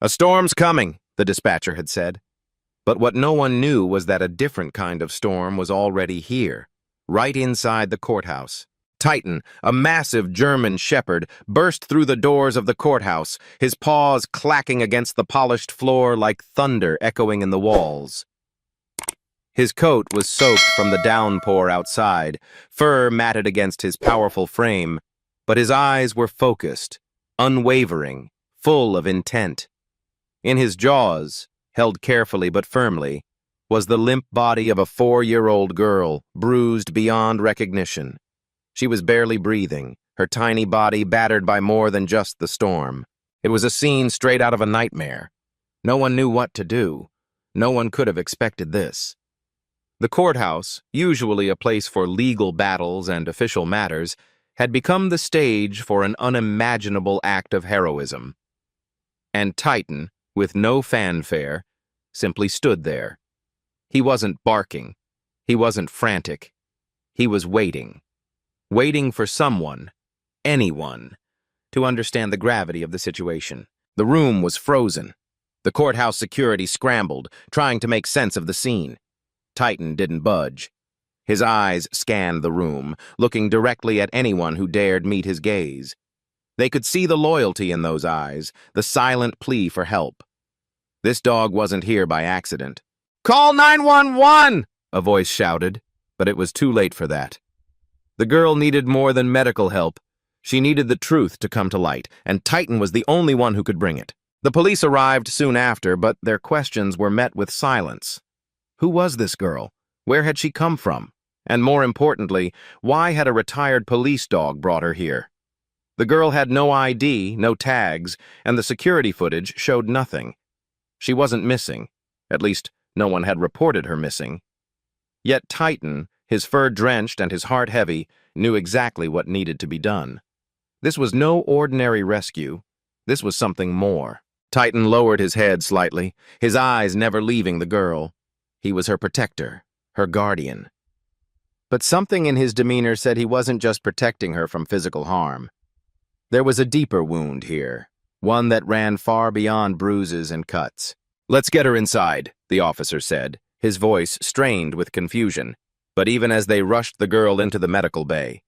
"A storm's coming," the dispatcher had said. But what no one knew was that a different kind of storm was already here, right inside the courthouse. Titan, a massive German shepherd, burst through the doors of the courthouse, his paws clacking against the polished floor like thunder echoing in the walls. His coat was soaked from the downpour outside, fur matted against his powerful frame, but his eyes were focused, unwavering, full of intent. In his jaws, held carefully but firmly, was the limp body of a 4-year-old girl, bruised beyond recognition. She was barely breathing, her tiny body battered by more than just the storm. It was a scene straight out of a nightmare. No one knew what to do. No one could have expected this. The courthouse, usually a place for legal battles and official matters, had become the stage for an unimaginable act of heroism. And Titan, with no fanfare, simply stood there. He wasn't barking. He wasn't frantic. He was waiting. Waiting for someone, anyone, to understand the gravity of the situation. The room was frozen. The courthouse security scrambled, trying to make sense of the scene. Titan didn't budge. His eyes scanned the room, looking directly at anyone who dared meet his gaze. They could see the loyalty in those eyes, the silent plea for help. This dog wasn't here by accident. "Call 911!" a voice shouted, but it was too late for that. The girl needed more than medical help. She needed the truth to come to light, and Titan was the only one who could bring it. The police arrived soon after, but their questions were met with silence. Who was this girl? Where had she come from? And more importantly, why had a retired police dog brought her here? The girl had no ID, no tags, and the security footage showed nothing. She wasn't missing. At least, no one had reported her missing. Yet Titan, his fur drenched and his heart heavy, knew exactly what needed to be done. This was no ordinary rescue. This was something more. Titan lowered his head slightly, his eyes never leaving the girl. He was her protector, her guardian. But something in his demeanor said he wasn't just protecting her from physical harm. There was a deeper wound here, one that ran far beyond bruises and cuts. "Let's get her inside," the officer said, his voice strained with confusion. But even as they rushed the girl into the medical bay,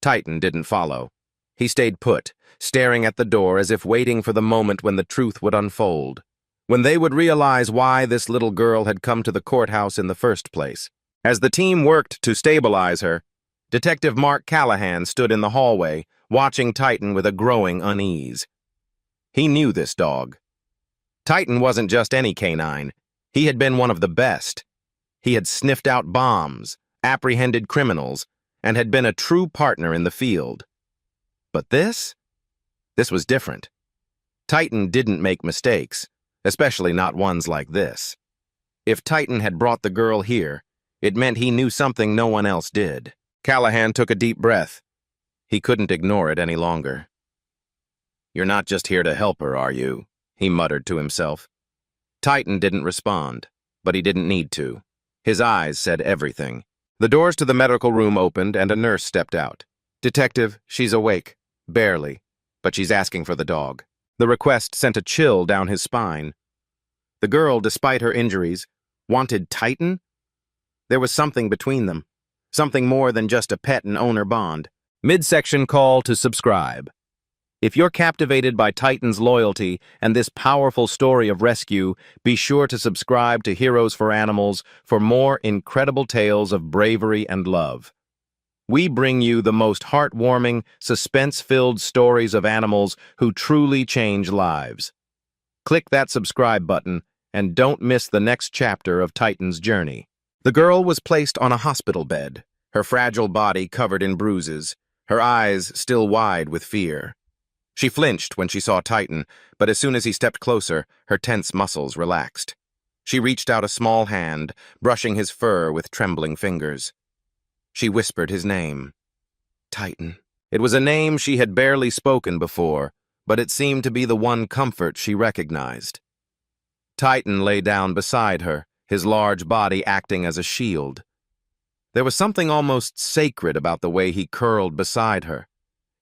Titan didn't follow. He stayed put, staring at the door as if waiting for the moment when the truth would unfold, when they would realize why this little girl had come to the courthouse in the first place. As the team worked to stabilize her, Detective Mark Callahan stood in the hallway, watching Titan with a growing unease. He knew this dog. Titan wasn't just any canine. He had been one of the best. He had sniffed out bombs, apprehended criminals, and had been a true partner in the field. But this was different. Titan didn't make mistakes, especially not ones like this. If Titan had brought the girl here, it meant he knew something no one else did. Callahan took a deep breath. He couldn't ignore it any longer. "You're not just here to help her, are you?" he muttered to himself. Titan didn't respond, but he didn't need to. His eyes said everything. The doors to the medical room opened and a nurse stepped out. "Detective, she's awake. Barely, but she's asking for the dog." The request sent a chill down his spine. The girl, despite her injuries, wanted Titan? There was something between them. Something more than just a pet and owner bond. Midsection call to subscribe. If you're captivated by Titan's loyalty and this powerful story of rescue, be sure to subscribe to Heroes for Animals for more incredible tales of bravery and love. We bring you the most heartwarming, suspense-filled stories of animals who truly change lives. Click that subscribe button and don't miss the next chapter of Titan's journey. The girl was placed on a hospital bed, her fragile body covered in bruises, her eyes still wide with fear. She flinched when she saw Titan, but as soon as he stepped closer, her tense muscles relaxed. She reached out a small hand, brushing his fur with trembling fingers. She whispered his name. Titan. It was a name she had barely spoken before, but it seemed to be the one comfort she recognized. Titan lay down beside her, his large body acting as a shield. There was something almost sacred about the way he curled beside her,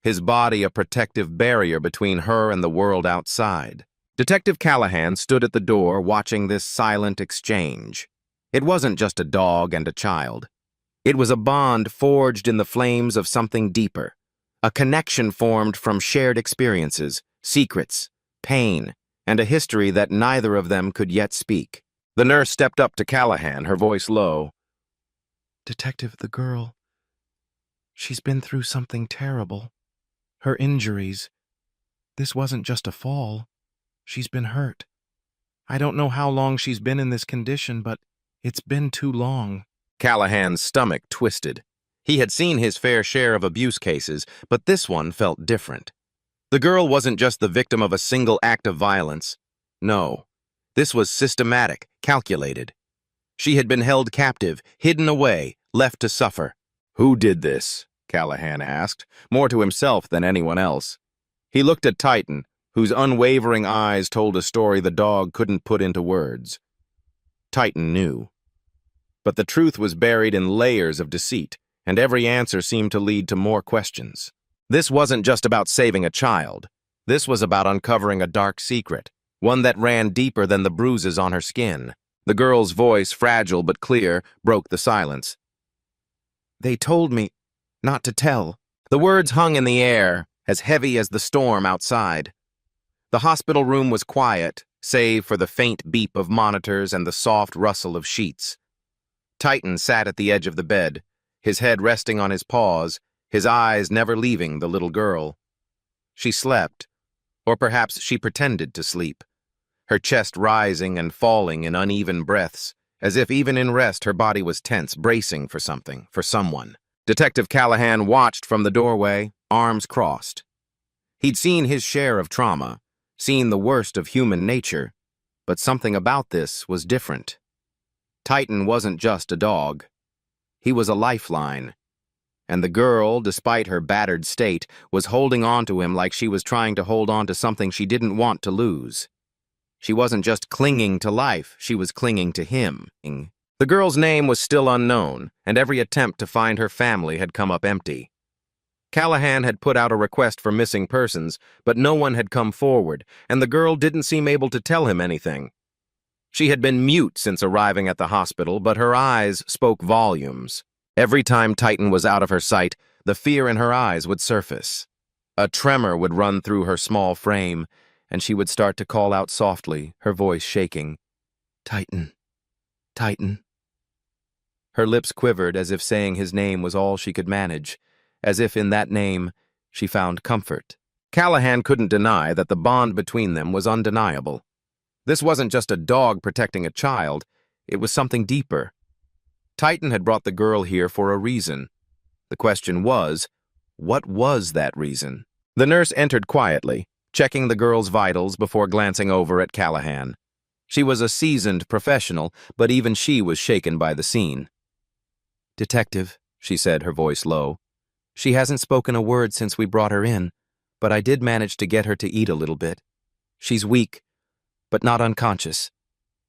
his body a protective barrier between her and the world outside. Detective Callahan stood at the door watching this silent exchange. It wasn't just a dog and a child. It was a bond forged in the flames of something deeper, a connection formed from shared experiences, secrets, pain, and a history that neither of them could yet speak. The nurse stepped up to Callahan, her voice low. Detective, the girl, she's been through something terrible. Her injuries. This wasn't just a fall. She's been hurt. I don't know how long she's been in this condition, but it's been too long. Callahan's stomach twisted. He had seen his fair share of abuse cases, but this one felt different. The girl wasn't just the victim of a single act of violence. No, this was systematic, calculated. She had been held captive, hidden away, left to suffer. Who did this? Callahan asked, more to himself than anyone else. He looked at Titan, whose unwavering eyes told a story the dog couldn't put into words. Titan knew. But the truth was buried in layers of deceit, and every answer seemed to lead to more questions. This wasn't just about saving a child. This was about uncovering a dark secret, one that ran deeper than the bruises on her skin. The girl's voice, fragile but clear, broke the silence. They told me not to tell. The words hung in the air, as heavy as the storm outside. The hospital room was quiet, save for the faint beep of monitors and the soft rustle of sheets. Titan sat at the edge of the bed, his head resting on his paws, his eyes never leaving the little girl. She slept, or perhaps she pretended to sleep, her chest rising and falling in uneven breaths, as if even in rest her body was tense, bracing for something, for someone. Detective Callahan watched from the doorway, arms crossed. He'd seen his share of trauma, seen the worst of human nature, but something about this was different. Titan wasn't just a dog. He was a lifeline. And the girl, despite her battered state, was holding on to him like she was trying to hold on to something she didn't want to lose. She wasn't just clinging to life, she was clinging to him. The girl's name was still unknown, and every attempt to find her family had come up empty. Callahan had put out a request for missing persons, but no one had come forward, and the girl didn't seem able to tell him anything. She had been mute since arriving at the hospital, but her eyes spoke volumes. Every time Titan was out of her sight, the fear in her eyes would surface. A tremor would run through her small frame, and she would start to call out softly, her voice shaking. Titan. Titan. Her lips quivered as if saying his name was all she could manage, as if in that name she found comfort. Callahan couldn't deny that the bond between them was undeniable. This wasn't just a dog protecting a child, it was something deeper. Titan had brought the girl here for a reason. The question was, what was that reason? The nurse entered quietly, checking the girl's vitals before glancing over at Callahan. She was a seasoned professional, but even she was shaken by the scene. Detective, she said, her voice low. She hasn't spoken a word since we brought her in, but I did manage to get her to eat a little bit. She's weak, but not unconscious.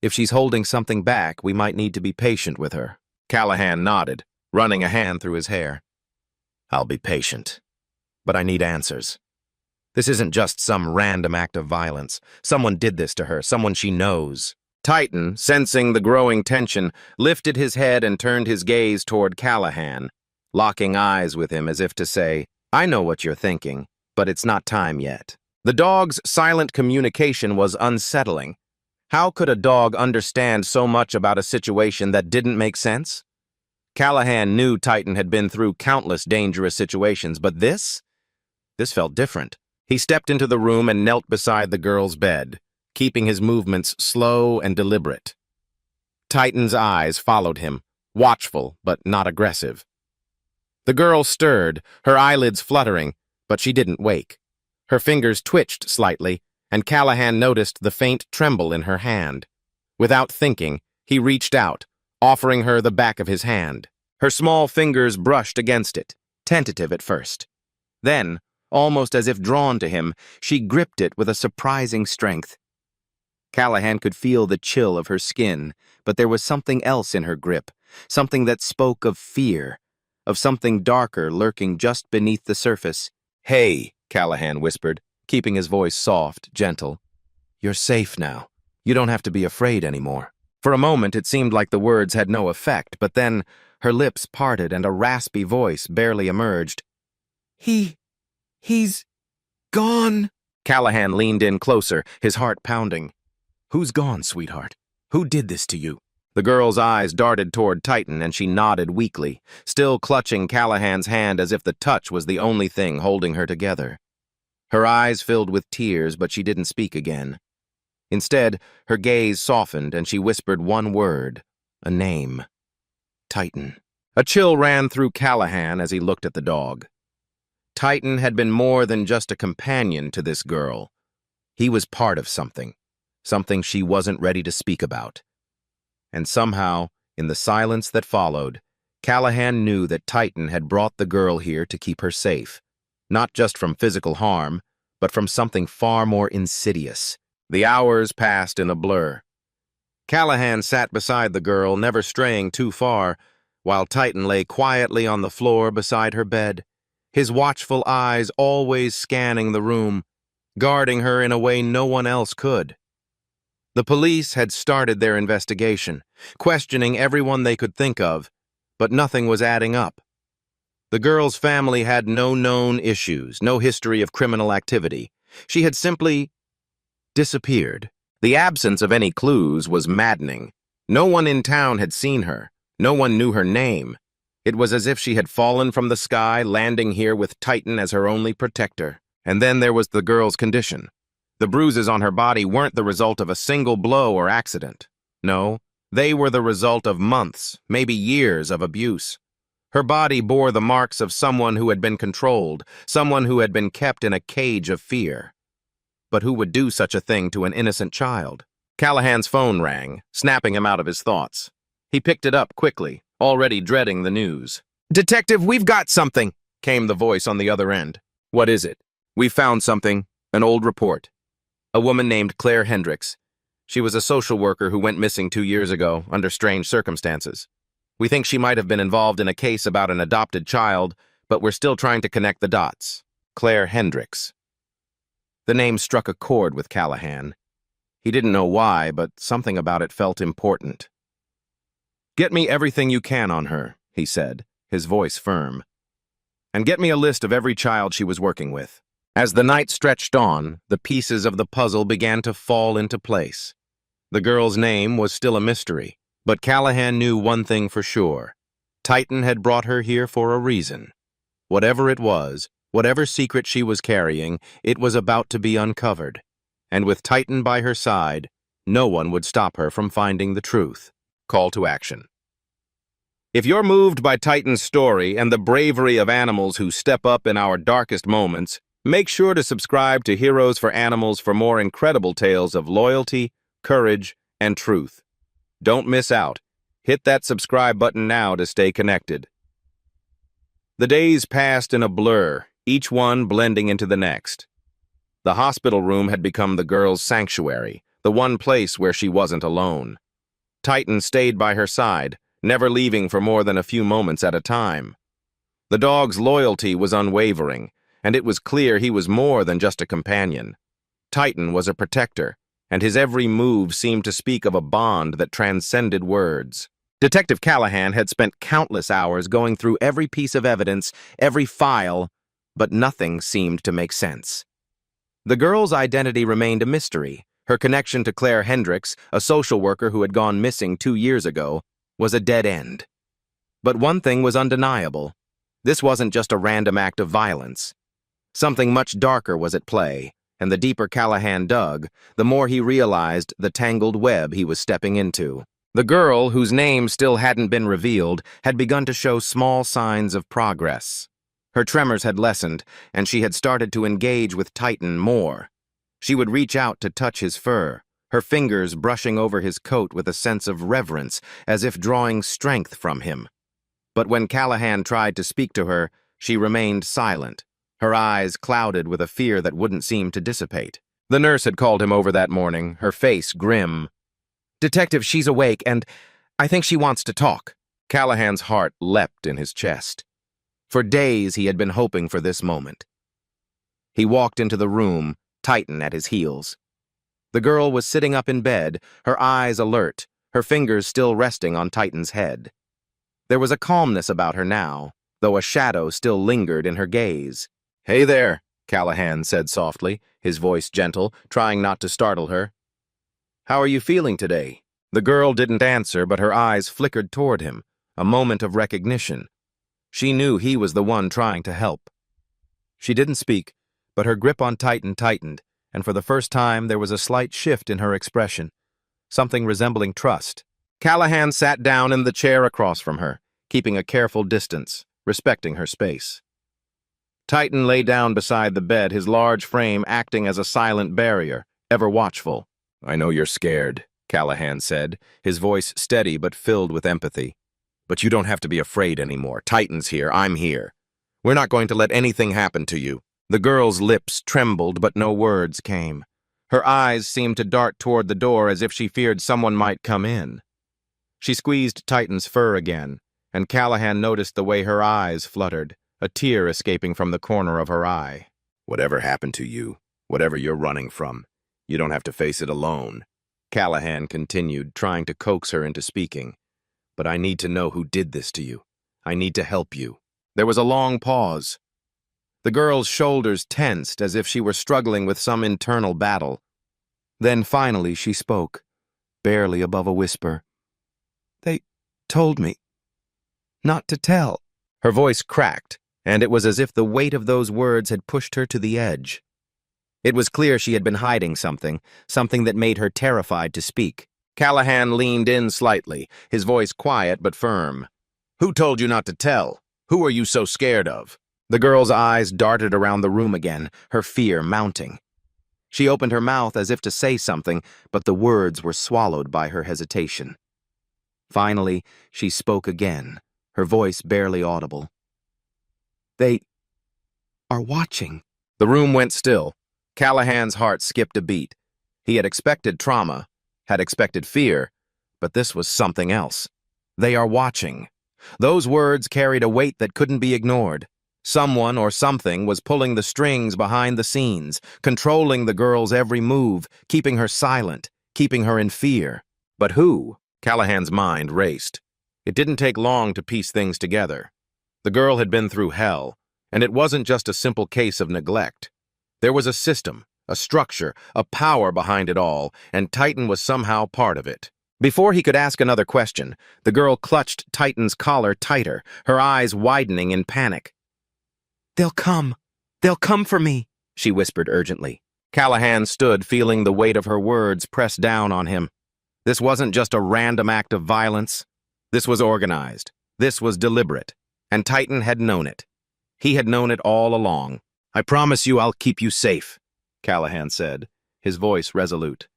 If she's holding something back, we might need to be patient with her. Callahan nodded, running a hand through his hair. I'll be patient, but I need answers. This isn't just some random act of violence. Someone did this to her, someone she knows. Titan, sensing the growing tension, lifted his head and turned his gaze toward Callahan, locking eyes with him as if to say, I know what you're thinking, but it's not time yet. The dog's silent communication was unsettling. How could a dog understand so much about a situation that didn't make sense? Callahan knew Titan had been through countless dangerous situations, but this felt different. He stepped into the room and knelt beside the girl's bed, keeping his movements slow and deliberate. Titan's eyes followed him, watchful but not aggressive. The girl stirred, her eyelids fluttering, but she didn't wake. Her fingers twitched slightly, and Callahan noticed the faint tremble in her hand. Without thinking, he reached out, offering her the back of his hand. Her small fingers brushed against it, tentative at first. Then, almost as if drawn to him, she gripped it with a surprising strength. Callahan could feel the chill of her skin, but there was something else in her grip, something that spoke of fear, of something darker lurking just beneath the surface. Hey, Callahan whispered, keeping his voice soft, gentle. You're safe now. You don't have to be afraid anymore." For a moment, it seemed like the words had no effect, but then her lips parted and a raspy voice barely emerged. He's gone." Callahan leaned in closer, his heart pounding. "Who's gone, sweetheart? Who did this to you?" The girl's eyes darted toward Titan, and she nodded weakly, still clutching Callahan's hand as if the touch was the only thing holding her together. Her eyes filled with tears, but she didn't speak again. Instead, her gaze softened, and she whispered one word, a name. Titan. A chill ran through Callahan as he looked at the dog. Titan had been more than just a companion to this girl. He was part of something she wasn't ready to speak about. And somehow, in the silence that followed, Callahan knew that Titan had brought the girl here to keep her safe, not just from physical harm, but from something far more insidious. The hours passed in a blur. Callahan sat beside the girl, never straying too far, while Titan lay quietly on the floor beside her bed, his watchful eyes always scanning the room, guarding her in a way no one else could. The police had started their investigation, questioning everyone they could think of, but nothing was adding up. The girl's family had no known issues, no history of criminal activity. She had simply disappeared. The absence of any clues was maddening. No one in town had seen her. No one knew her name. It was as if she had fallen from the sky, landing here with Titan as her only protector. And then there was the girl's condition. The bruises on her body weren't the result of a single blow or accident. No, they were the result of months, maybe years of abuse. Her body bore the marks of someone who had been controlled, someone who had been kept in a cage of fear. But who would do such a thing to an innocent child? Callahan's phone rang, snapping him out of his thoughts. He picked it up quickly, already dreading the news. "Detective, we've got something," came the voice on the other end. "What is it?" "We found something, an old report. A woman named Claire Hendricks. She was a social worker who went missing 2 years ago under strange circumstances. We think she might have been involved in a case about an adopted child, but we're still trying to connect the dots." Claire Hendricks. The name struck a chord with Callahan. He didn't know why, but something about it felt important. "Get me everything you can on her," he said, his voice firm. "And get me a list of every child she was working with." As the night stretched on, the pieces of the puzzle began to fall into place. The girl's name was still a mystery, but Callahan knew one thing for sure. Titan had brought her here for a reason. Whatever it was, whatever secret she was carrying, it was about to be uncovered. And with Titan by her side, no one would stop her from finding the truth. Call to action. If you're moved by Titan's story and the bravery of animals who step up in our darkest moments, make sure to subscribe to Heroes for Animals for more incredible tales of loyalty, courage, and truth. Don't miss out. Hit that subscribe button now to stay connected. The days passed in a blur, each one blending into the next. The hospital room had become the girl's sanctuary, the one place where she wasn't alone. Titan stayed by her side, never leaving for more than a few moments at a time. The dog's loyalty was unwavering, and it was clear he was more than just a companion. Titan was a protector, and his every move seemed to speak of a bond that transcended words. Detective Callahan had spent countless hours going through every piece of evidence, every file, but nothing seemed to make sense. The girl's identity remained a mystery. Her connection to Claire Hendricks, a social worker who had gone missing 2 years ago, was a dead end. But one thing was undeniable. This wasn't just a random act of violence. Something much darker was at play, and the deeper Callahan dug, the more he realized the tangled web he was stepping into. The girl, whose name still hadn't been revealed, had begun to show small signs of progress. Her tremors had lessened, and she had started to engage with Titan more. She would reach out to touch his fur, her fingers brushing over his coat with a sense of reverence, as if drawing strength from him. But when Callahan tried to speak to her, she remained silent, her eyes clouded with a fear that wouldn't seem to dissipate. The nurse had called him over that morning, her face grim. "Detective, she's awake, and I think she wants to talk." Callahan's heart leapt in his chest. For days he had been hoping for this moment. He walked into the room, Titan at his heels. The girl was sitting up in bed, her eyes alert, her fingers still resting on Titan's head. There was a calmness about her now, though a shadow still lingered in her gaze. "Hey there," Callahan said softly, his voice gentle, trying not to startle her. "How are you feeling today?" The girl didn't answer, but her eyes flickered toward him, a moment of recognition. She knew he was the one trying to help. She didn't speak, but her grip on Titan tightened, and for the first time there was a slight shift in her expression, something resembling trust. Callahan sat down in the chair across from her, keeping a careful distance, respecting her space. Titan lay down beside the bed, his large frame acting as a silent barrier, ever watchful. "I know you're scared," Callahan said, his voice steady but filled with empathy. "But you don't have to be afraid anymore. Titan's here, I'm here. We're not going to let anything happen to you." The girl's lips trembled, but no words came. Her eyes seemed to dart toward the door as if she feared someone might come in. She squeezed Titan's fur again, and Callahan noticed the way her eyes fluttered, a tear escaping from the corner of her eye. "Whatever happened to you, whatever you're running from, you don't have to face it alone," Callahan continued, trying to coax her into speaking. "But I need to know who did this to you. I need to help you." There was a long pause. The girl's shoulders tensed as if she were struggling with some internal battle. Then finally she spoke, barely above a whisper. "They told me not to tell." Her voice cracked, and it was as if the weight of those words had pushed her to the edge. It was clear she had been hiding something that made her terrified to speak. Callahan leaned in slightly, his voice quiet but firm. "Who told you not to tell? Who are you so scared of?" The girl's eyes darted around the room again, her fear mounting. She opened her mouth as if to say something, but the words were swallowed by her hesitation. Finally, she spoke again, her voice barely audible. "They are watching." The room went still. Callahan's heart skipped a beat. He had expected trauma, had expected fear, but this was something else. "They are watching." Those words carried a weight that couldn't be ignored. Someone or something was pulling the strings behind the scenes, controlling the girl's every move, keeping her silent, keeping her in fear. But who? Callahan's mind raced. It didn't take long to piece things together. The girl had been through hell, and it wasn't just a simple case of neglect. There was a system, a structure, a power behind it all, and Titan was somehow part of it. Before he could ask another question, the girl clutched Titan's collar tighter, her eyes widening in panic. "They'll come. They'll come for me," she whispered urgently. Callahan stood, feeling the weight of her words press down on him. This wasn't just a random act of violence. This was organized. This was deliberate. And Titan had known it. He had known it all along. "I promise you I'll keep you safe," Callahan said, his voice resolute.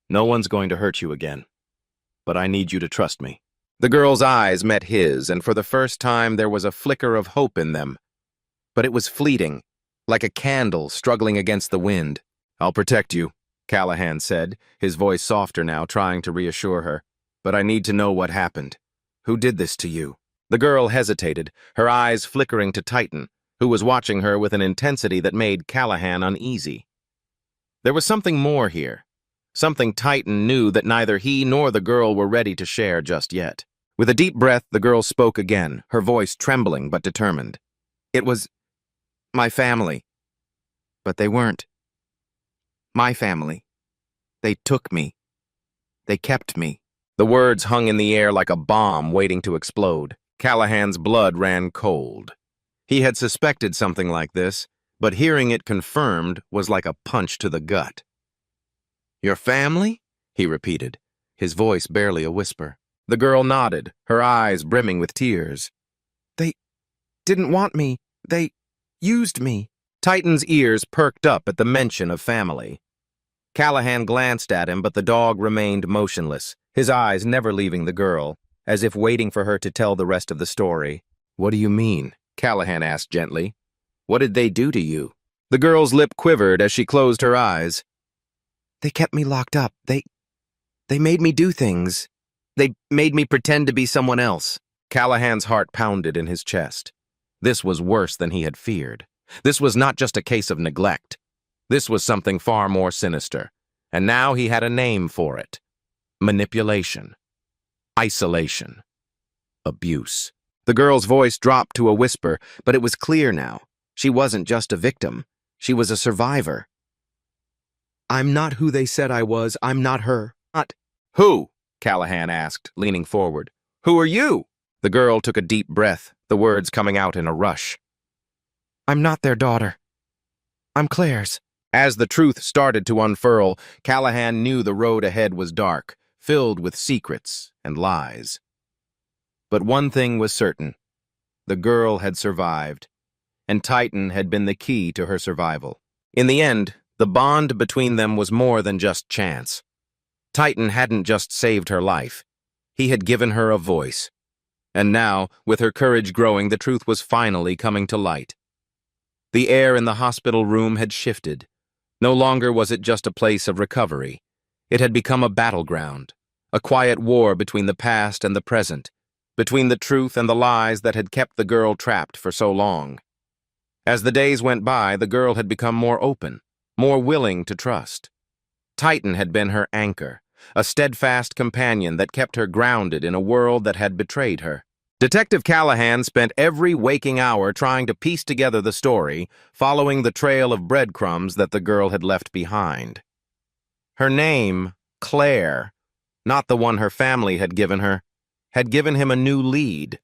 "No one's going to hurt you again. But I need you to trust me." The girl's eyes met his, and for the first time there was a flicker of hope in them. But it was fleeting, like a candle struggling against the wind. "I'll protect you," Callahan said, his voice softer now, trying to reassure her. "But I need to know what happened. Who did this to you?" The girl hesitated, her eyes flickering to Titan, who was watching her with an intensity that made Callahan uneasy. There was something more here, something Titan knew that neither he nor the girl were ready to share just yet. With a deep breath, the girl spoke again, her voice trembling but determined. "It was my family. But they weren't my family. They took me. They kept me." The words hung in the air like a bomb waiting to explode. Callahan's blood ran cold. He had suspected something like this, but hearing it confirmed was like a punch to the gut. "Your family?" he repeated, his voice barely a whisper. The girl nodded, her eyes brimming with tears. "They didn't want me. They used me." Titan's ears perked up at the mention of family. Callahan glanced at him, but the dog remained motionless, his eyes never leaving the girl, as if waiting for her to tell the rest of the story. "What do you mean?" Callahan asked gently. "What did they do to you?" The girl's lip quivered as she closed her eyes. "They kept me locked up. They made me do things. They made me pretend to be someone else." Callahan's heart pounded in his chest. This was worse than he had feared. This was not just a case of neglect. This was something far more sinister. And now he had a name for it. Manipulation. Isolation. Abuse. The girl's voice dropped to a whisper, but it was clear now. She wasn't just a victim. She was a survivor. "I'm not who they said I was. I'm not her." "Not who?" Callahan asked, leaning forward. "Who are you?" The girl took a deep breath, the words coming out in a rush. "I'm not their daughter. I'm Claire's." As the truth started to unfurl, Callahan knew the road ahead was dark, filled with secrets and lies. But one thing was certain. The girl had survived, and Titan had been the key to her survival. In the end, the bond between them was more than just chance. Titan hadn't just saved her life. He had given her a voice. And now, with her courage growing, the truth was finally coming to light. The air in the hospital room had shifted. No longer was it just a place of recovery. It had become a battleground, a quiet war between the past and the present, between the truth and the lies that had kept the girl trapped for so long. As the days went by, the girl had become more open, more willing to trust. Titan had been her anchor, a steadfast companion that kept her grounded in a world that had betrayed her. Detective Callahan spent every waking hour trying to piece together the story, following the trail of breadcrumbs that the girl had left behind. Her name, Claire, not the one her family had given her, had given him a new lead.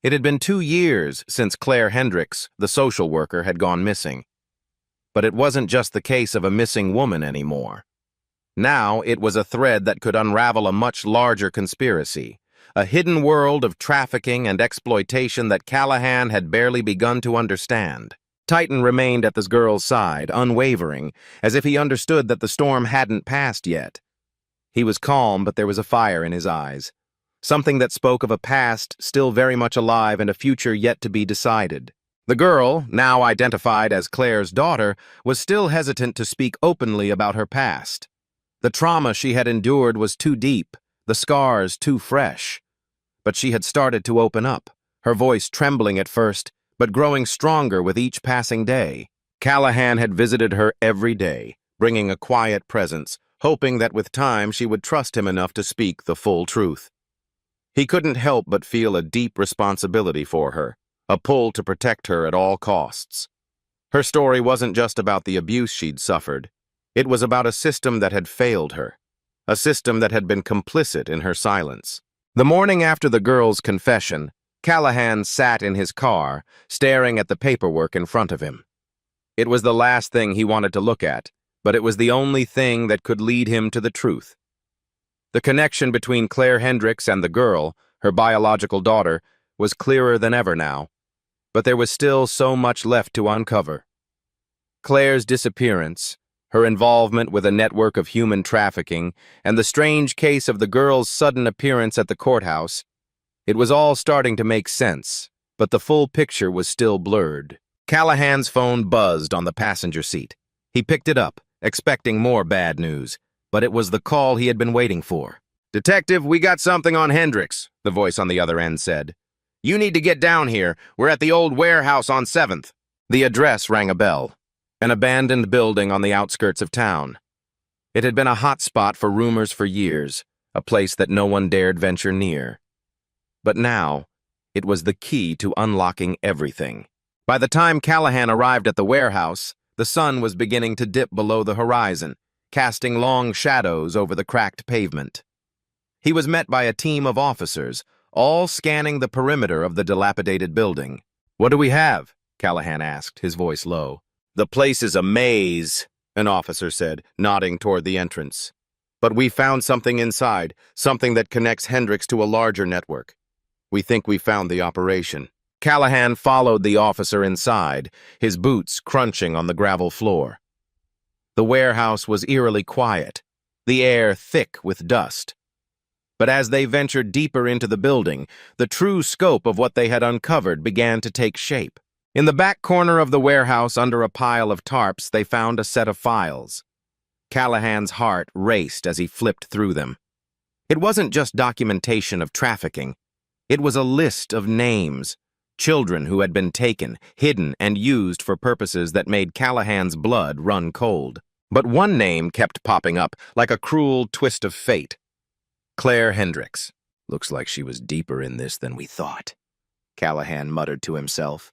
It had been 2 years since Claire Hendricks, the social worker, had gone missing. But it wasn't just the case of a missing woman anymore. Now it was a thread that could unravel a much larger conspiracy, a hidden world of trafficking and exploitation that Callahan had barely begun to understand. Titan remained at this girl's side, unwavering, as if he understood that the storm hadn't passed yet. He was calm, but there was a fire in his eyes, something that spoke of a past still very much alive and a future yet to be decided. The girl, now identified as Claire's daughter, was still hesitant to speak openly about her past. The trauma she had endured was too deep, the scars too fresh. But she had started to open up, her voice trembling at first, but growing stronger with each passing day. Callahan had visited her every day, bringing a quiet presence, hoping that with time she would trust him enough to speak the full truth. He couldn't help but feel a deep responsibility for her, a pull to protect her at all costs. Her story wasn't just about the abuse she'd suffered. It was about a system that had failed her, a system that had been complicit in her silence. The morning after the girl's confession, Callahan sat in his car, staring at the paperwork in front of him. It was the last thing he wanted to look at, but it was the only thing that could lead him to the truth. The connection between Claire Hendricks and the girl, her biological daughter, was clearer than ever now, but there was still so much left to uncover. Claire's disappearance, her involvement with a network of human trafficking, and the strange case of the girl's sudden appearance at the courthouse, it was all starting to make sense, but the full picture was still blurred. Callahan's phone buzzed on the passenger seat. He picked it up, expecting more bad news, but it was the call he had been waiting for. "Detective, we got something on Hendricks," the voice on the other end said. "You need to get down here. We're at the old warehouse on 7th. The address rang a bell. An abandoned building on the outskirts of town. It had been a hot spot for rumors for years, a place that no one dared venture near. But now, it was the key to unlocking everything. By the time Callahan arrived at the warehouse, the sun was beginning to dip below the horizon, casting long shadows over the cracked pavement. He was met by a team of officers, all scanning the perimeter of the dilapidated building. "What do we have?" Callahan asked, his voice low. "The place is a maze," an officer said, nodding toward the entrance. "But we found something inside, something that connects Hendricks to a larger network. We think we found the operation." Callahan followed the officer inside, his boots crunching on the gravel floor. The warehouse was eerily quiet, the air thick with dust. But as they ventured deeper into the building, the true scope of what they had uncovered began to take shape. In the back corner of the warehouse, under a pile of tarps, they found a set of files. Callahan's heart raced as he flipped through them. It wasn't just documentation of trafficking. It was a list of names, children who had been taken, hidden, and used for purposes that made Callahan's blood run cold. But one name kept popping up like a cruel twist of fate. Claire Hendricks. Looks like she was deeper in this than we thought, Callahan muttered to himself.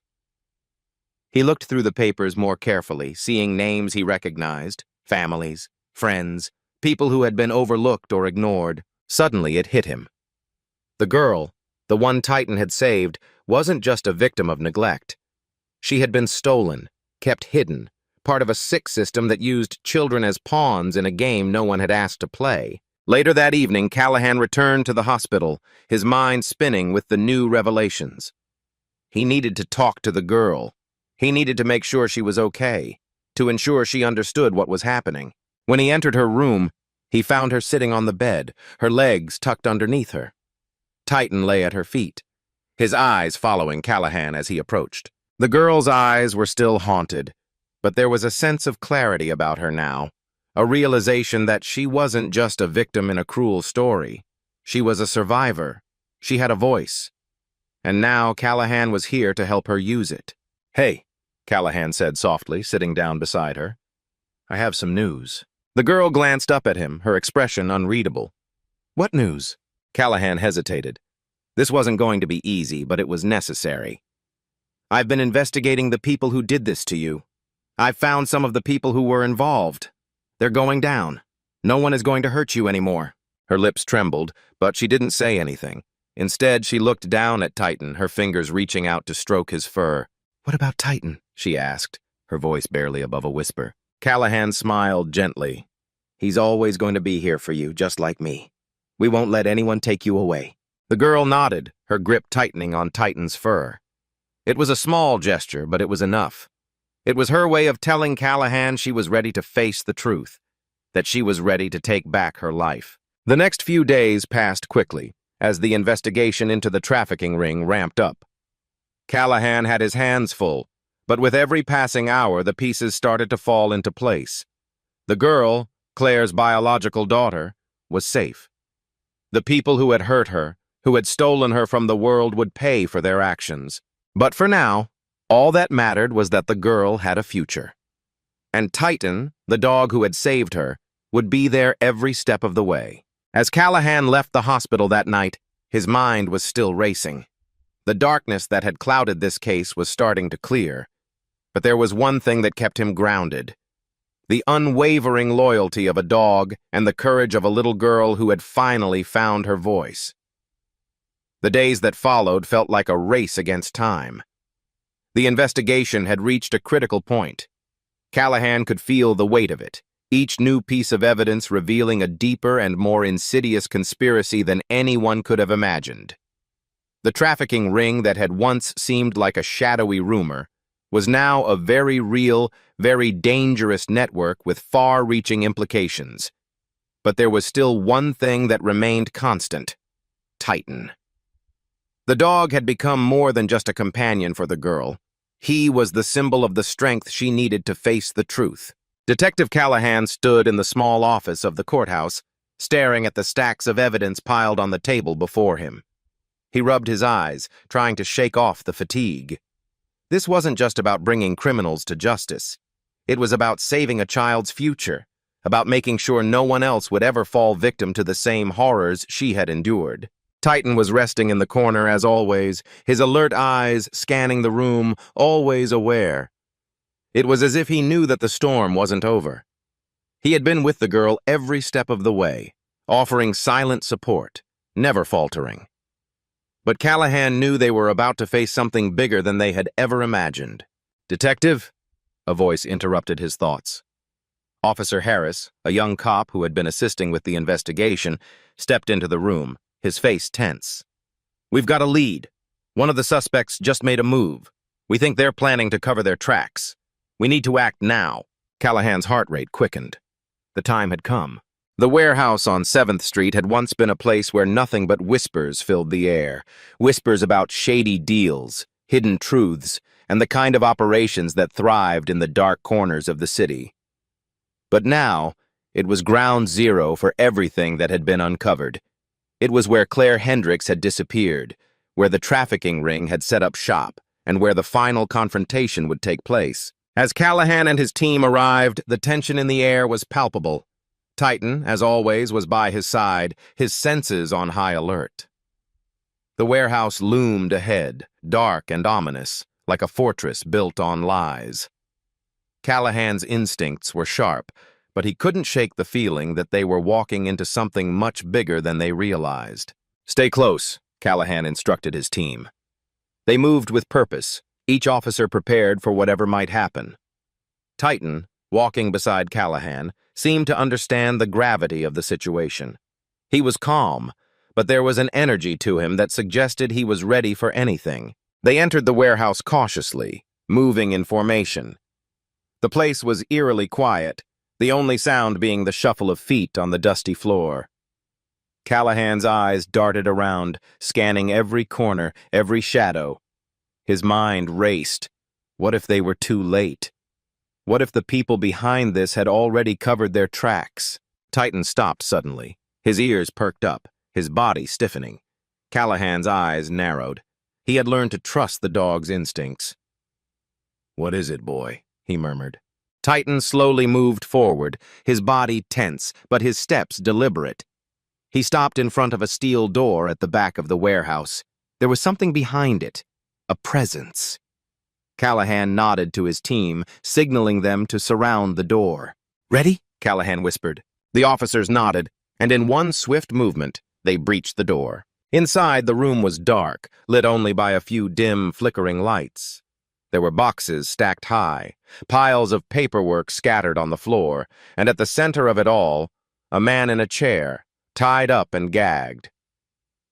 He looked through the papers more carefully, seeing names he recognized, families, friends, people who had been overlooked or ignored. Suddenly it hit him. The girl, the one Titan had saved, wasn't just a victim of neglect. She had been stolen, kept hidden, part of a sick system that used children as pawns in a game no one had asked to play. Later that evening, Callahan returned to the hospital, his mind spinning with the new revelations. He needed to talk to the girl. He needed to make sure she was okay, to ensure she understood what was happening. When he entered her room, he found her sitting on the bed, her legs tucked underneath her. Titan lay at her feet, his eyes following Callahan as he approached. The girl's eyes were still haunted, but there was a sense of clarity about her now, a realization that she wasn't just a victim in a cruel story. She was a survivor. She had a voice. And now Callahan was here to help her use it. "Hey," Callahan said softly, sitting down beside her. "I have some news." The girl glanced up at him, her expression unreadable. "What news?" Callahan hesitated. This wasn't going to be easy, but it was necessary. "I've been investigating the people who did this to you. I've found some of the people who were involved. They're going down. No one is going to hurt you anymore." Her lips trembled, but she didn't say anything. Instead, she looked down at Titan, her fingers reaching out to stroke his fur. "What about Titan?" she asked, her voice barely above a whisper. Callahan smiled gently. "He's always going to be here for you, just like me. We won't let anyone take you away." The girl nodded, her grip tightening on Titan's fur. It was a small gesture, but it was enough. It was her way of telling Callahan she was ready to face the truth, that she was ready to take back her life. The next few days passed quickly, as the investigation into the trafficking ring ramped up. Callahan had his hands full, but with every passing hour the pieces started to fall into place. The girl, Claire's biological daughter, was safe. The people who had hurt her, who had stolen her from the world, would pay for their actions. But for now, all that mattered was that the girl had a future. And Titan, the dog who had saved her, would be there every step of the way. As Callahan left the hospital that night, his mind was still racing. The darkness that had clouded this case was starting to clear. But there was one thing that kept him grounded: the unwavering loyalty of a dog and the courage of a little girl who had finally found her voice. The days that followed felt like a race against time. The investigation had reached a critical point. Callahan could feel the weight of it, each new piece of evidence revealing a deeper and more insidious conspiracy than anyone could have imagined. The trafficking ring that had once seemed like a shadowy rumor was now a very real, very dangerous network with far-reaching implications. But there was still one thing that remained constant: Titan. The dog had become more than just a companion for the girl. He was the symbol of the strength she needed to face the truth. Detective Callahan stood in the small office of the courthouse, staring at the stacks of evidence piled on the table before him. He rubbed his eyes, trying to shake off the fatigue. This wasn't just about bringing criminals to justice. It was about saving a child's future, about making sure no one else would ever fall victim to the same horrors she had endured. Titan was resting in the corner as always, his alert eyes scanning the room, always aware. It was as if he knew that the storm wasn't over. He had been with the girl every step of the way, offering silent support, never faltering. But Callahan knew they were about to face something bigger than they had ever imagined. "Detective?" a voice interrupted his thoughts. Officer Harris, a young cop who had been assisting with the investigation, stepped into the room, his face tense. "We've got a lead. One of the suspects just made a move. We think they're planning to cover their tracks. We need to act now." Callahan's heart rate quickened. The time had come. The warehouse on 7th Street had once been a place where nothing but whispers filled the air. Whispers about shady deals, hidden truths, and the kind of operations that thrived in the dark corners of the city. But now, it was ground zero for everything that had been uncovered. It was where Claire Hendricks had disappeared, where the trafficking ring had set up shop, and where the final confrontation would take place. As Callahan and his team arrived, the tension in the air was palpable. Titan, as always, was by his side, his senses on high alert. The warehouse loomed ahead, dark and ominous, like a fortress built on lies. Callahan's instincts were sharp, but he couldn't shake the feeling that they were walking into something much bigger than they realized. "Stay close," Callahan instructed his team. They moved with purpose, each officer prepared for whatever might happen. Titan, walking beside Callahan, seemed to understand the gravity of the situation. He was calm, but there was an energy to him that suggested he was ready for anything. They entered the warehouse cautiously, moving in formation. The place was eerily quiet, the only sound being the shuffle of feet on the dusty floor. Callahan's eyes darted around, scanning every corner, every shadow. His mind raced. What if they were too late? What if the people behind this had already covered their tracks? Titan stopped suddenly, his ears perked up, his body stiffening. Callahan's eyes narrowed. He had learned to trust the dog's instincts. "What is it, boy?" he murmured. Titan slowly moved forward, his body tense, but his steps deliberate. He stopped in front of a steel door at the back of the warehouse. There was something behind it, a presence. Callahan nodded to his team, signaling them to surround the door. "Ready?" Callahan whispered. The officers nodded, and in one swift movement, they breached the door. Inside, the room was dark, lit only by a few dim, flickering lights. There were boxes stacked high, piles of paperwork scattered on the floor, and at the center of it all, a man in a chair, tied up and gagged.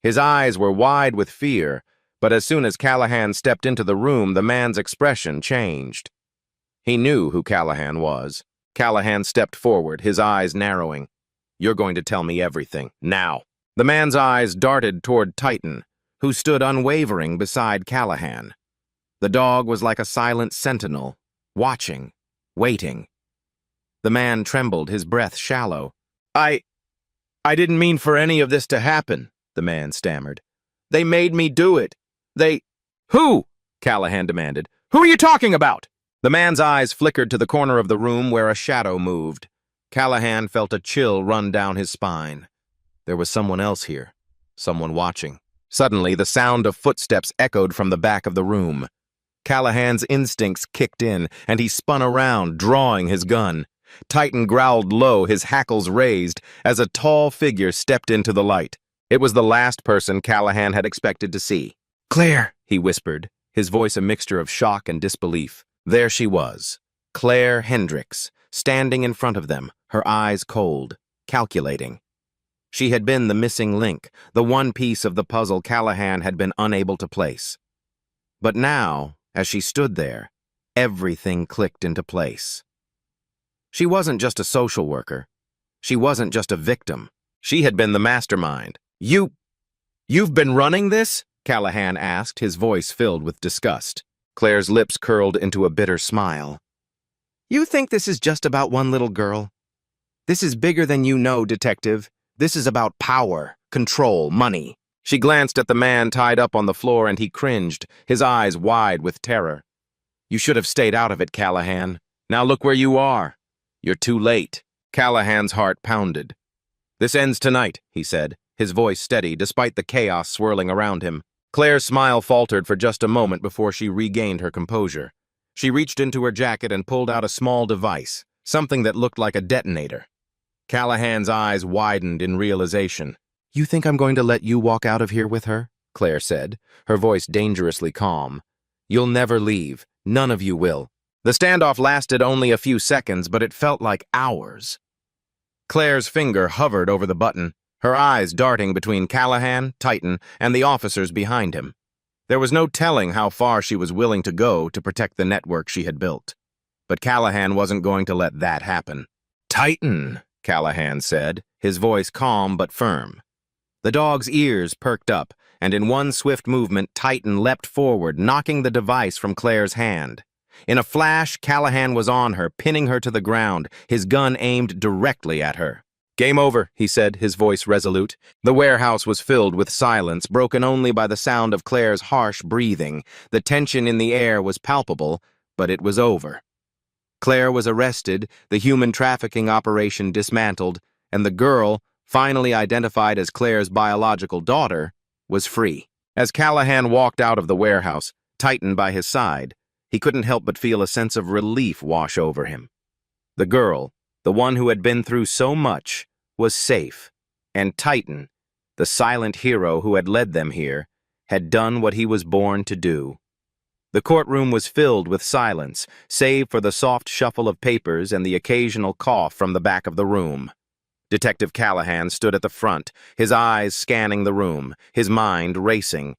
His eyes were wide with fear, but as soon as Callahan stepped into the room, the man's expression changed. He knew who Callahan was. Callahan stepped forward, his eyes narrowing. "You're going to tell me everything, now." The man's eyes darted toward Titan, who stood unwavering beside Callahan. The dog was like a silent sentinel, watching, waiting. The man trembled, his breath shallow. I didn't mean for any of this to happen," the man stammered. "They made me do it. Who?" Callahan demanded. "Who are you talking about?" The man's eyes flickered to the corner of the room where a shadow moved. Callahan felt a chill run down his spine. There was someone else here, someone watching. Suddenly, the sound of footsteps echoed from the back of the room. Callahan's instincts kicked in, and he spun around, drawing his gun. Titan growled low, his hackles raised, as a tall figure stepped into the light. It was the last person Callahan had expected to see. "Claire," he whispered, his voice a mixture of shock and disbelief. There she was, Claire Hendricks, standing in front of them, her eyes cold, calculating. She had been the missing link, the one piece of the puzzle Callahan had been unable to place. But now, as she stood there, everything clicked into place. She wasn't just a social worker. She wasn't just a victim. She had been the mastermind. You've been running this?" Callahan asked, his voice filled with disgust. Claire's lips curled into a bitter smile. "You think this is just about one little girl? This is bigger than you know, detective. This is about power, control, money." She glanced at the man tied up on the floor and he cringed, his eyes wide with terror. "You should have stayed out of it, Callahan. Now look where you are. You're too late." Callahan's heart pounded. "This ends tonight," he said, his voice steady despite the chaos swirling around him. Claire's smile faltered for just a moment before she regained her composure. She reached into her jacket and pulled out a small device, something that looked like a detonator. Callahan's eyes widened in realization. "You think I'm going to let you walk out of here with her?" Claire said, her voice dangerously calm. "You'll never leave. None of you will." The standoff lasted only a few seconds, but it felt like hours. Claire's finger hovered over the button, her eyes darting between Callahan, Titan, and the officers behind him. There was no telling how far she was willing to go to protect the network she had built. But Callahan wasn't going to let that happen. "Titan," Callahan said, his voice calm but firm. The dog's ears perked up, and in one swift movement, Titan leapt forward, knocking the device from Claire's hand. In a flash, Callahan was on her, pinning her to the ground, his gun aimed directly at her. "Game over," he said, his voice resolute. The warehouse was filled with silence, broken only by the sound of Claire's harsh breathing. The tension in the air was palpable, but it was over. Claire was arrested, the human trafficking operation dismantled, and the girl, finally identified as Claire's biological daughter, was free. As Callahan walked out of the warehouse, Titan by his side, he couldn't help but feel a sense of relief wash over him. The girl, the one who had been through so much, was safe, and Titan, the silent hero who had led them here, had done what he was born to do. The courtroom was filled with silence, save for the soft shuffle of papers and the occasional cough from the back of the room. Detective Callahan stood at the front, his eyes scanning the room, his mind racing.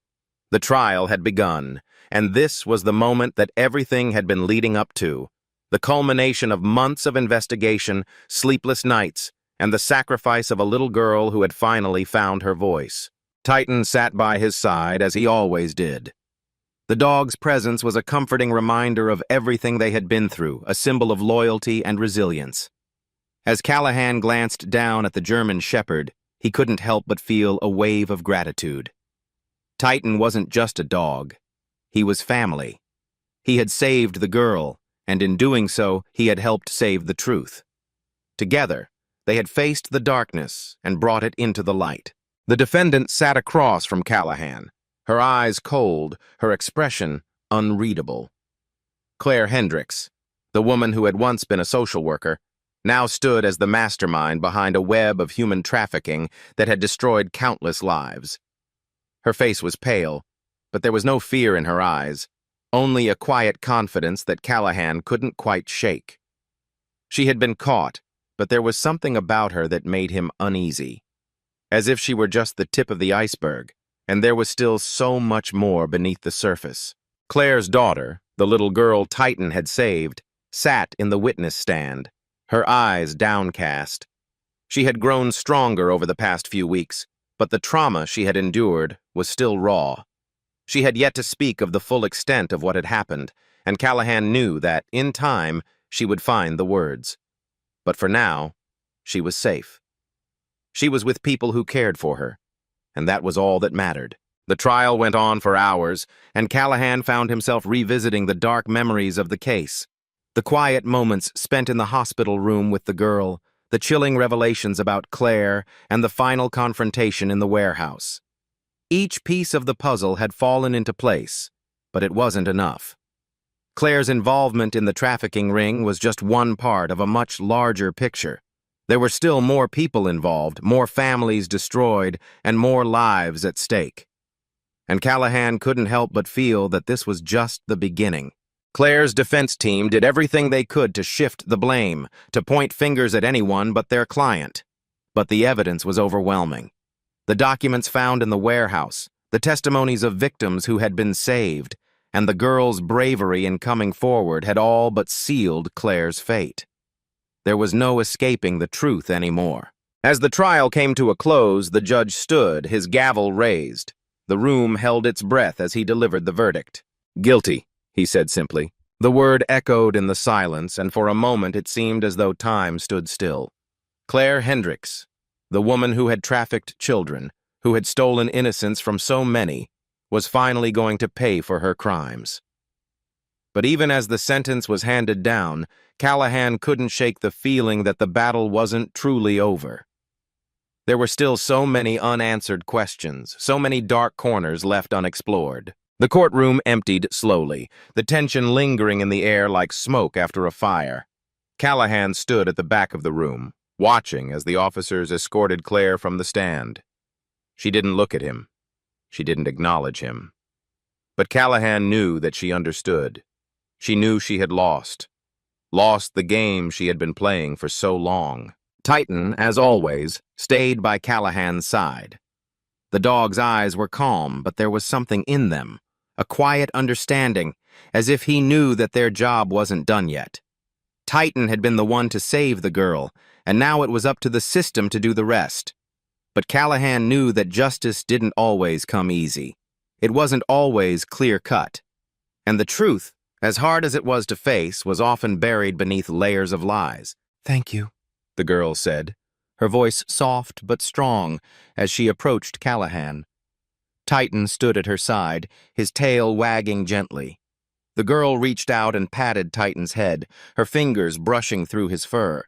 The trial had begun, and this was the moment that everything had been leading up to, the culmination of months of investigation, sleepless nights, and the sacrifice of a little girl who had finally found her voice. Titan sat by his side, as he always did. The dog's presence was a comforting reminder of everything they had been through, a symbol of loyalty and resilience. As Callahan glanced down at the German shepherd, he couldn't help but feel a wave of gratitude. Titan wasn't just a dog. He was family. He had saved the girl, and in doing so, he had helped save the truth. Together, they had faced the darkness and brought it into the light. The defendant sat across from Callahan, her eyes cold, her expression unreadable. Claire Hendricks, the woman who had once been a social worker, now stood as the mastermind behind a web of human trafficking that had destroyed countless lives. Her face was pale, but there was no fear in her eyes, only a quiet confidence that Callahan couldn't quite shake. She had been caught, but there was something about her that made him uneasy, as if she were just the tip of the iceberg, and there was still so much more beneath the surface. Claire's daughter, the little girl Titan had saved, sat in the witness stand, her eyes downcast. She had grown stronger over the past few weeks, but the trauma she had endured was still raw. She had yet to speak of the full extent of what had happened, and Callahan knew that, in time, she would find the words. But for now, she was safe. She was with people who cared for her, and that was all that mattered. The trial went on for hours, and Callahan found himself revisiting the dark memories of the case. The quiet moments spent in the hospital room with the girl, the chilling revelations about Claire, and the final confrontation in the warehouse. Each piece of the puzzle had fallen into place, but it wasn't enough. Claire's involvement in the trafficking ring was just one part of a much larger picture. There were still more people involved, more families destroyed, and more lives at stake. And Callahan couldn't help but feel that this was just the beginning. Claire's defense team did everything they could to shift the blame, to point fingers at anyone but their client. But the evidence was overwhelming. The documents found in the warehouse, the testimonies of victims who had been saved, and the girl's bravery in coming forward had all but sealed Claire's fate. There was no escaping the truth anymore. As the trial came to a close, the judge stood, his gavel raised. The room held its breath as he delivered the verdict. "Guilty," he said simply. The word echoed in the silence, and for a moment it seemed as though time stood still. Claire Hendricks, the woman who had trafficked children, who had stolen innocence from so many, was finally going to pay for her crimes. But even as the sentence was handed down, Callahan couldn't shake the feeling that the battle wasn't truly over. There were still so many unanswered questions, so many dark corners left unexplored. The courtroom emptied slowly, the tension lingering in the air like smoke after a fire. Callahan stood at the back of the room, watching as the officers escorted Claire from the stand. She didn't look at him. She didn't acknowledge him. But Callahan knew that she understood. She knew she had lost the game she had been playing for so long. Titan, as always, stayed by Callahan's side. The dog's eyes were calm, but there was something in them, a quiet understanding, as if he knew that their job wasn't done yet. Titan had been the one to save the girl, and now it was up to the system to do the rest. But Callahan knew that justice didn't always come easy. It wasn't always clear-cut. And the truth, as hard as it was to face, was often buried beneath layers of lies. "Thank you," the girl said, her voice soft but strong as she approached Callahan. Titan stood at her side, his tail wagging gently. The girl reached out and patted Titan's head, her fingers brushing through his fur.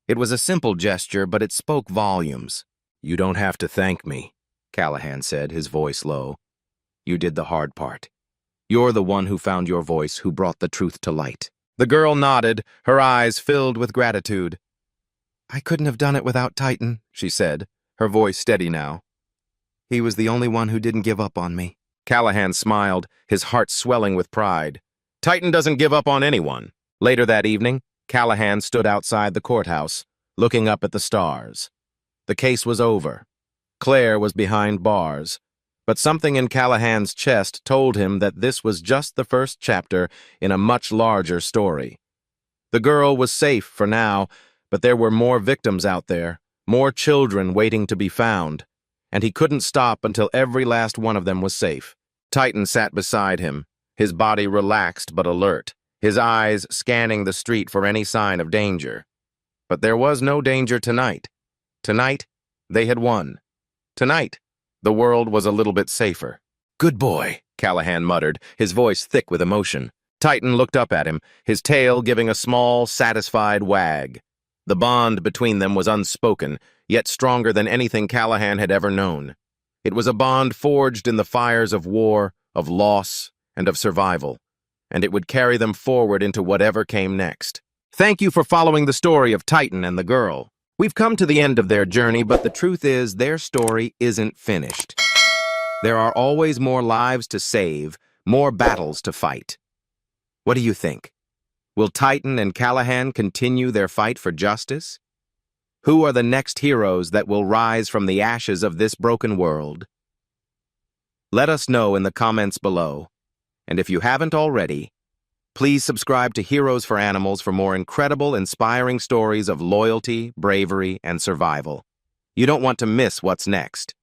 It was a simple gesture, but it spoke volumes. "You don't have to thank me," Callahan said, his voice low. "You did the hard part. You're the one who found your voice, who brought the truth to light." The girl nodded, her eyes filled with gratitude. "I couldn't have done it without Titan," she said, her voice steady now. "He was the only one who didn't give up on me." Callahan smiled, his heart swelling with pride. Titan doesn't give up on anyone. Later that evening, Callahan stood outside the courthouse, looking up at the stars. The case was over. Claire was behind bars, but something in Callahan's chest told him that this was just the first chapter in a much larger story. The girl was safe for now, but there were more victims out there, more children waiting to be found, and he couldn't stop until every last one of them was safe. Titan sat beside him, his body relaxed but alert, his eyes scanning the street for any sign of danger. But there was no danger tonight. Tonight, they had won. Tonight, the world was a little bit safer. "Good boy," Callahan muttered, his voice thick with emotion. Titan looked up at him, his tail giving a small, satisfied wag. The bond between them was unspoken, yet stronger than anything Callahan had ever known. It was a bond forged in the fires of war, of loss, and of survival, and it would carry them forward into whatever came next. Thank you for following the story of Titan and the girl. We've come to the end of their journey, but the truth is their story isn't finished. There are always more lives to save, more battles to fight. What do you think? Will Titan and Callahan continue their fight for justice? Who are the next heroes that will rise from the ashes of this broken world? Let us know in the comments below. And if you haven't already, please subscribe to Heroes for Animals for more incredible, inspiring stories of loyalty, bravery, and survival. You don't want to miss what's next.